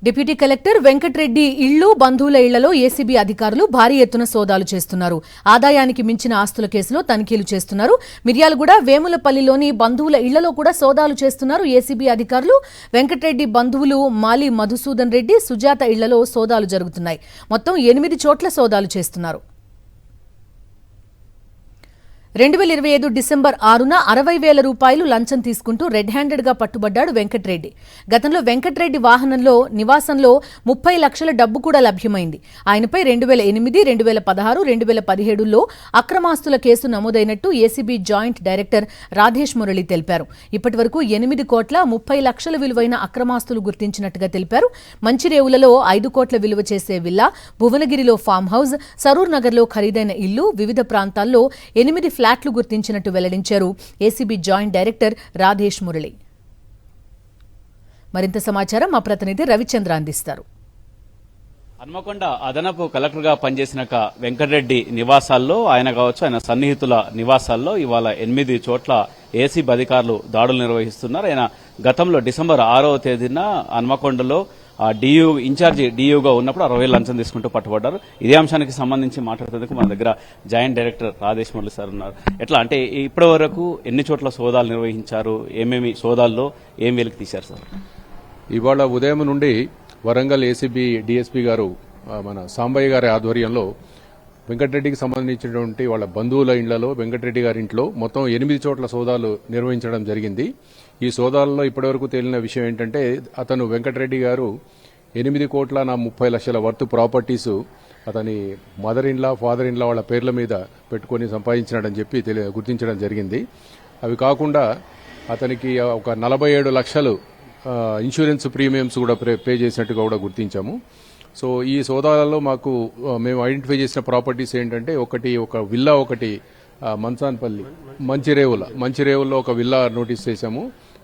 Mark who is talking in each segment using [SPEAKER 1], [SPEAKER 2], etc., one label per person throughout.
[SPEAKER 1] Deputy collector Venkatreddy ఇళ్లు బంధువుల ఇళ్లలో ఏసీబీ అధికారులు భారీ ఎత్తున సోదాలు చేస్తున్నారు. ఆదాయానికి మించిన ఆస్తుల కేసులో తనిఖీలు చేస్తున్నారు. మిర్యాలగూడ వేములపల్లిలోని బంధువుల ఇళ్లలో కూడా సోదాలు చేస్తున్నారు ఏసీబీ అధికారులు. వెంకట్రెడ్డి బంధువులు మాలి మధుసూదన్ రెడ్డి, సుజాత ఇళ్లలో సోదాలు జరుగుతున్నాయి. మొత్తం 8 చోట్ల సోదాలు చేస్తున్నారు. 2025 డిసెంబర్ 6న 60,000 రూపాయలు లంచం తీసుకుంటూ రెడ్ హ్యాండెడ్ గా పట్టుబడ్డాడు వెంకట్రెడ్డి. గతంలో వెంకట్రెడ్డి వాహనంలో నివాసంలో 30 లక్షల డబ్బు కూడా లభ్యమైంది. ఆయనపై 2008, 2016, 2017లో అక్రమాస్తుల కేసు నమోదైనట్టు ACB joint director Radhesh Murali తెలిపారు. ఇప్పటి వరకు 8 కోట్ల 30 లక్షల విలువైన అక్రమాస్తులు గుర్తించినట్టుగా తెలిపారు. మంచిరేవులలో 5 కోట్ల విలువ చేసే విల్లా, భువనగిరిలో ఫామ్ హౌస్, సరూర్ నగర్లో ఖరీదైన ఇల్లు, వివిధ ప్రాంతాల్లో 8 ఫ్లాట్లు గుర్తించినట్టు వెల్లడించారు ACB joint director Radhesh Murali. మరింత సమాచారం మా ప్రతినిధి రవిచంద్ర అందిస్తారు.
[SPEAKER 2] హన్మకొండ అదనపు కలెక్టర్గా పనిచేసిన వెంకటరెడ్డి నివాసాల్లో ఆయన కావచ్చు, ఆయన సన్నిహితుల నివాసాల్లో ఇవాళ 8 చోట్ల ఏసీబీ అధికారులు దాడులు నిర్వహిస్తున్నారు. ఆయన గతంలో డిసెంబర్ 6వ తేదీన హన్మకొండలో ఇన్ఛార్జి డియూగా ఉన్నప్పుడు 60,000 లంచం తీసుకుంటూ పట్టుబడ్డారు. ఇదే అంశానికి సంబంధించి మాట్లాడుతుందుకు మన దగ్గర joint director Radhesh Murali sir ఉన్నారు. ఎట్లా అంటే ఇప్పటి వరకు ఎన్ని చోట్ల సోదాలు నిర్వహించారు, ఏమేమి సోదాల్లో ఏం వెలికి తీశారు సార్?
[SPEAKER 3] ఇవాళ ఉదయం నుండి వరంగల్ ఏసీబీ డీఎస్పీ గారు మన సాంబయ్య గారి ఆధ్వర్యంలో వెంకటరెడ్డికి సంబంధించినటువంటి వాళ్ళ బంధువుల ఇండ్లలో, వెంకటరెడ్డి గారి ఇంట్లో మొత్తం 8 చోట్ల సోదాలు నిర్వహించడం జరిగింది. ఈ సోదాలలో ఇప్పటివరకు తేలిన విషయం ఏంటంటే అతను వెంకటరెడ్డి గారు 8 కోట్ల 30 లక్షల వర్త్ ప్రాపర్టీస్ అతని మదర్ ఇన్లా, ఫాదర్ ఇన్లా వాళ్ళ పేర్ల మీద పెట్టుకుని సంపాదించినాడని చెప్పి గుర్తించడం జరిగింది. అవి కాకుండా అతనికి ఒక 47 లక్షలు ఇన్సూరెన్స్ ప్రీమియమ్స్ కూడా పే చేసినట్టుగా కూడా గుర్తించాము. సో ఈ సోదాలలో మేము ఐడెంటిఫై చేసిన ప్రాపర్టీస్ ఏంటంటే ఒక విల్లా, ఒకటి మంచాన్పల్లి మంచిరేవుల్లో ఒక విల్లా నోటీస్ చేశాము.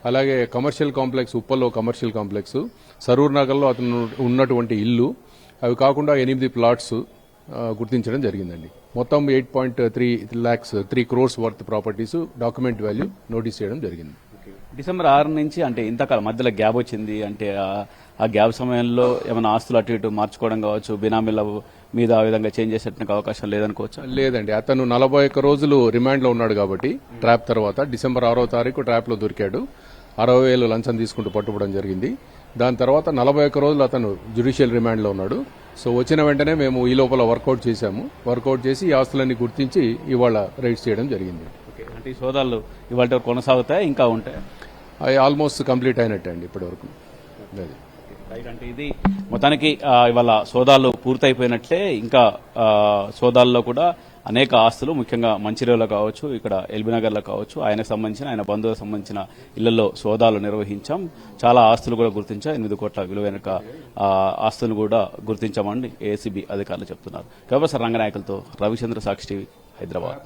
[SPEAKER 3] అలాగే కమర్షియల్ కాంప్లెక్స్ ఉప్పల్లో కమర్షియల్ కాంప్లెక్స్, సరూర్ నగర్లో అతను ఉన్నటువంటి ఇల్లు, అవి కాకుండా 8 ప్లాట్స్ గుర్తించడం జరిగిందండి. మొత్తం 8.3 lakhs 3 crores worth properties document value notice చేయడం జరిగింది.
[SPEAKER 2] డిసెంబర్ 6 నుంచి అంటే ఇంతకాలం మధ్యలో గ్యాప్ వచ్చింది. అంటే ఆ గ్యాప్ సమయంలో ఏమైనా ఆస్తులు అటు ఇటు మార్చుకోవడం కావచ్చు, బినామీల మీద ఆ విధంగా చేంజ్ చేసేటువంటి అవకాశం లేదనుకోవచ్చు?
[SPEAKER 3] లేదండి, అతను 41 రోజులు రిమాండ్లో ఉన్నాడు కాబట్టి ట్రాప్ తర్వాత డిసెంబర్ 6వ తారీఖు ట్రాప్లో దొరికాడు. 60,000 లంచం తీసుకుంటూ పట్టుకోవడం జరిగింది. దాని తర్వాత 41 రోజులు అతను జ్యుడిషియల్ రిమాండ్లో ఉన్నాడు. సో వచ్చిన వెంటనే మేము ఈ లోపల వర్కౌట్ చేశాము. వర్కౌట్ చేసి ఈ ఆస్తులన్నీ గుర్తించి ఇవాళ రైడ్స్ చేయడం జరిగింది.
[SPEAKER 2] అంటే ఈ సోదాలు ఇవాళ కొనసాగుతాయి, ఇంకా ఉంటాయి?
[SPEAKER 3] అవి ఆల్మోస్ట్ కంప్లీట్ అయినట్టే అండి ఇప్పటి వరకు.
[SPEAKER 2] అంటే ఇది మొత్తానికి ఇవాళ సోదాలు పూర్తయిపోయినట్లే. ఇంకా సోదాల్లో కూడా అనేక ఆస్తులు, ముఖ్యంగా మంచిర్యాలలో కావచ్చు, ఇక్కడ ఎల్బీనగర్లో కావచ్చు, ఆయనకు సంబంధించిన, ఆయన బంధువులకు సంబంధించిన ఇళ్లలో సోదాలు నిర్వహించాం. చాలా ఆస్తులు కూడా గుర్తించాం. 8 కోట్ల విలువైన ఆస్తులు కూడా గుర్తించామని ఏసీబీ అధికారులు చెప్తున్నారు. కాబట్టి రంగనాయకులతో రవిచంద్ర, సాక్షి టీవీ, హైదరాబాద్.